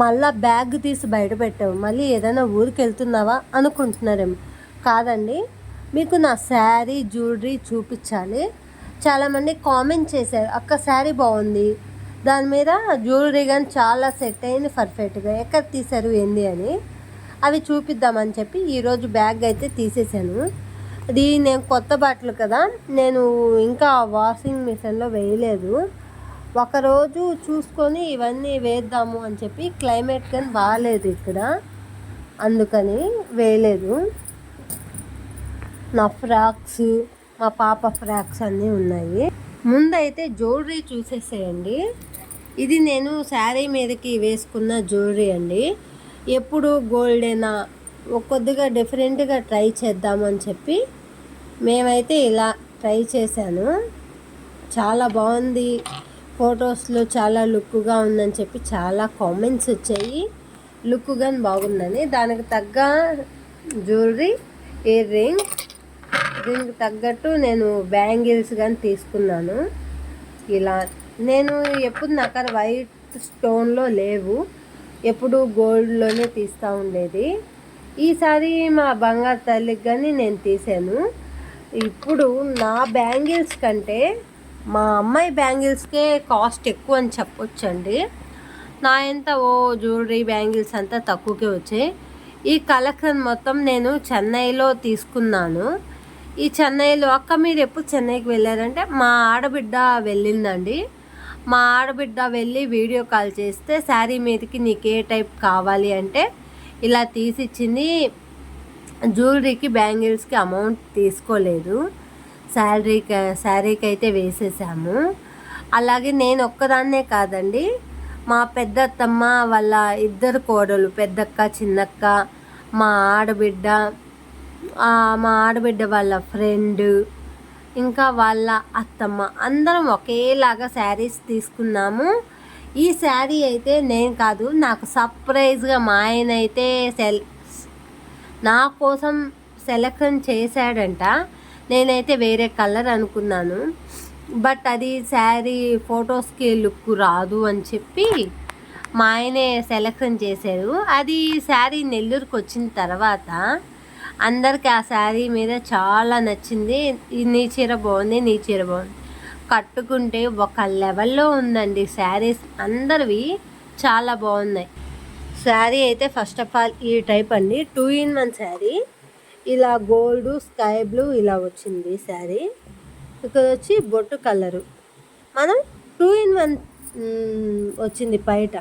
మళ్ళీ బ్యాగ్ తీసి బయట పెట్టావు, మళ్ళీ ఏదైనా ఊరికి వెళ్తున్నావా అనుకుంటున్నారేమో. కాదండి, మీకు నా శారీ జ్యువెలరీ చూపించాలి. చాలామంది కామెంట్ చేశారు, అక్క శారీ బాగుంది, దాని మీద జ్యువెలరీ కానీ చాలా సెట్ అయింది పర్ఫెక్ట్గా, ఎక్కడ తీశారు ఏంది అని. అవి చూపిద్దామని చెప్పి ఈరోజు బ్యాగ్ అయితే తీసేసాను. ఇది నేను కొత్త బట్టలు కదా, నేను ఇంకా వాషింగ్ మిషన్లో వేయలేదు. ఒకరోజు చూసుకొని ఇవన్నీ వేద్దాము అని చెప్పి, క్లైమేట్ కానీ బాగాలేదు ఇక్కడ, అందుకని వేయలేదు. నా ఫ్రాక్స్, మా పాప ఫ్రాక్స్ అన్నీ ఉన్నాయి. ముందైతే జ్యువెలరీ చూసేసేయండి. ఇది నేను శారీ మీదకి వేసుకున్న జ్యువెలరీ అండి. ఎప్పుడు గోల్డేనా, కొద్దిగా డిఫరెంట్గా ట్రై చేద్దామని చెప్పి మేమైతే ఇలా ట్రై చేశాను. చాలా బాగుంది, ఫొటోస్లో చాలా లుక్గా ఉందని చెప్పి చాలా కామెంట్స్ వచ్చాయి. లుక్ కానీ బాగుందని, దానికి తగ్గ జ్యువెలరీ, ఇయర్ రింగ్, దీనికి తగ్గట్టు నేను బ్యాంగిల్స్ కానీ తీసుకున్నాను. ఇలా నేను ఎప్పుడు నాకు వైట్ స్టోన్లో లేవు, ఎప్పుడు గోల్డ్లోనే తీస్తూ ఉండేది. ఈసారి మా బంగారు తల్లికి కానీ నేను తీసాను. ఇప్పుడు నా బ్యాంగిల్స్ కంటే మా అమ్మాయి బ్యాంగిల్స్కే కాస్ట్ ఎక్కువ అని చెప్పొచ్చండి. నా ఎంత జ్యువెలరీ బ్యాంగిల్స్ అంతా తక్కువకే వచ్చాయి. ఈ కలెక్షన్ మొత్తం నేను చెన్నైలో తీసుకున్నాను. ఈ చెన్నైలో, అక్క మీరు ఎప్పుడు చెన్నైకి వెళ్ళారంటే, మా ఆడబిడ్డ వెళ్ళిందండి. మా ఆడబిడ్డ వెళ్ళి వీడియో కాల్ చేస్తే శారీ మీదకి నీకు ఏ టైప్ కావాలి అంటే ఇలా తీసిచ్చింది. జ్యువెలరీకి బ్యాంగిల్స్కి అమౌంట్ తీసుకోలేదు, శారీకి అయితే వేసేసాము. అలాగే నేను ఒక్కదాన్నే కాదండి, మా పెద్దత్తమ్మ వాళ్ళ ఇద్దరు కోడలు, పెద్దక్క చిన్నక్క, మా ఆడబిడ్డ వాళ్ళ ఫ్రెండ్, ఇంకా వాళ్ళ అత్తమ్మ, అందరం ఒకేలాగా శారీస్ తీసుకున్నాము. ఈ శారీ అయితే నేను కాదు, నాకు సర్ప్రైజ్గా మా ఆయన అయితే నా కోసం సెలెక్షన్ చేశాడంట. నేనైతే వేరే కలర్ అనుకున్నాను, బట్ అది శారీ ఫొటోస్కి లుక్ రాదు అని చెప్పి మా ఆయనే సెలెక్షన్ చేశారు. అది శారీ నెల్లూరుకి వచ్చిన తర్వాత అందరికీ ఆ శారీ మీద చాలా నచ్చింది. నీ చీర బాగుంది, కట్టుకుంటే ఒక లెవెల్లో ఉందండి. శారీస్ అందరివి చాలా బాగున్నాయి. శారీ అయితే ఫస్ట్ ఆఫ్ ఆల్ ఈ టైప్ అండి, 2-in-1 శారీ. ఇలా గోల్డ్, స్కై బ్లూ ఇలా వచ్చింది శారీ. ఇక్కడ వచ్చి బొట్టు కలరు, మనం 2-in-1 వచ్చింది పైట.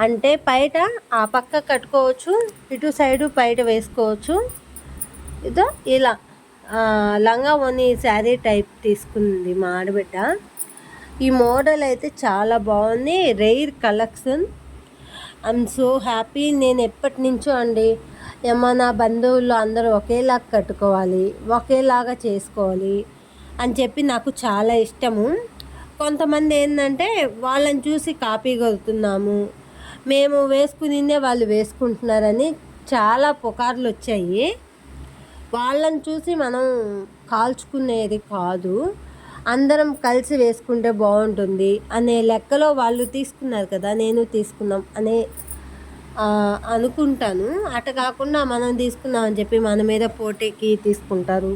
అంటే పైట ఆ పక్క కట్టుకోవచ్చు, ఇటు సైడు పైట వేసుకోవచ్చు. ఇదో ఇలా లంగా ఓని శారీ టైప్ తీసుకుంది మా ఆడబిడ్డ. ఈ మోడల్ అయితే చాలా బాగుంది, rare collection. I'm so happy. నేను ఎప్పటి నుంచో అండి, ఏమన్నా బంధువులు అందరూ ఒకేలాగా కట్టుకోవాలి, ఒకేలాగా చేసుకోవాలి అని చెప్పి నాకు చాలా ఇష్టము. కొంతమంది ఏంటంటే వాళ్ళని చూసి కాపీ కొడుతున్నాము, మేము వేసుకునిందే వాళ్ళు వేసుకుంటున్నారని చాలా పుకార్లు వచ్చాయి. వాళ్ళని చూసి మనం కాల్చుకునేది కాదు, అందరం కలిసి వేసుకుంటే బాగుంటుంది అనే లెక్కలో వాళ్ళు తీసుకున్నారు కదా, నేను తీసుకున్నాం అనే అనుకుంటాను. అట కాకుండా మనం తీసుకున్నాం అని చెప్పి మన మీద పోటీకి తీసుకుంటారు,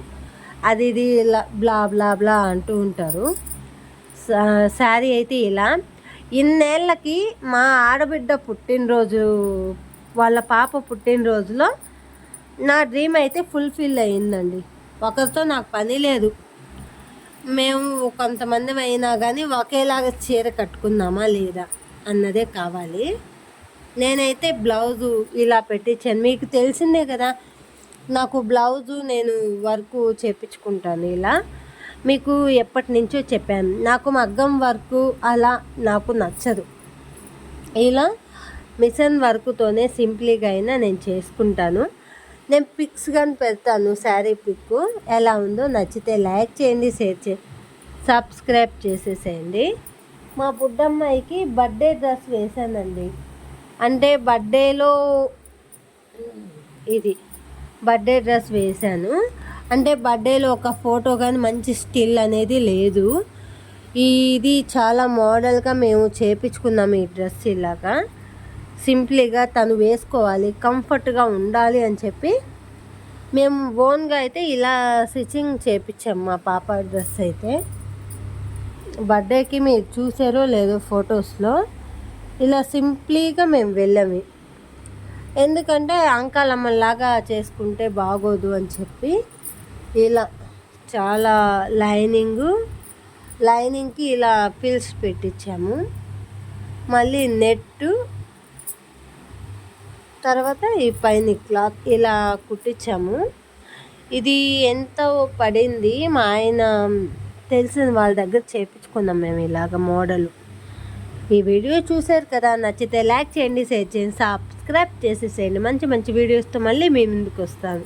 అది ఇది బ్లా బ్లా బ్లా అంటూ ఉంటారు. శారీ అయితే ఇలా, ఇన్నేళ్ళకి మా ఆడబిడ్డ పుట్టినరోజు, వాళ్ళ పాప పుట్టినరోజులో నా డ్రీమ్ అయితే ఫుల్ఫిల్ అయ్యిందండి. ఒకరితో నాకు పని లేదు, మేము కొంతమంది అయినా కానీ ఒకేలాగా చీర కట్టుకుందామా లేదా అన్నదే కావాలి. నేనైతే బ్లౌజు ఇలా పెట్టించాను, మీకు తెలిసిందే కదా, నాకు బ్లౌజు నేను వర్క్ చేయించుకుంటాను. ఇలా మీకు ఎప్పటి నుంచో చెప్పాను, నాకు మగ్గం వర్క్ అలా నాకు నచ్చదు. ఇలా మిషన్ వర్క్తోనే సింప్లీగా అయినా నేను చేసుకుంటాను. నేను పిక్స్ కానీ పెడతాను, శారీ పిక్ ఎలా ఉందో, నచ్చితే లైక్ చేయండి, షేర్ చేయండి, సబ్స్క్రైబ్ చేసేసేయండి. మా బుడ్డమ్మాయికి బర్త్డే డ్రెస్ వేసానండి. అంటే బర్త్డేలో ఇది బర్త్డే డ్రెస్ వేశాను. అంటే బర్త్డేలో ఒక ఫోటో కానీ మంచి స్టిల్ అనేది లేదు. ఇది చాలా మోడల్గా మేము చేపించుకున్నాము ఈ డ్రెస్ ఇలాగా. సింప్లీగా తను వేసుకోవాలి, కంఫర్ట్గా ఉండాలి అని చెప్పి మేము ఓన్గా అయితే ఇలా స్టిచ్చింగ్ చేయించాము మా పాప డ్రెస్ అయితే. బర్త్డేకి మీరు చూసారో లేదో ఫొటోస్లో, ఇలా సింప్లీగా మేము వెళ్ళాము. ఎందుకంటే అంకాలమ్మలాగా చేసుకుంటే బాగోదు అని చెప్పి ఇలా చాలా లైనింగ్కి ఇలా పిల్స్ పెట్టించాము. మళ్ళీ నెట్టు, తర్వాత ఈ పైన క్లాత్ ఇలా కుట్టించాము. ఇది ఎంత పడింది, మా ఆయన తెలిసిన వాళ్ళ దగ్గర చేయించుకున్నాం మేము ఇలాగ మోడల్. ఈ వీడియో చూశారు కదా, నచ్చితే లైక్ చేయండి, షేర్ చేయండి, సబ్స్క్రైబ్ చేసేసేయండి. మంచి మంచి వీడియోస్తో మళ్ళీ మీ ముందుకు వస్తాను.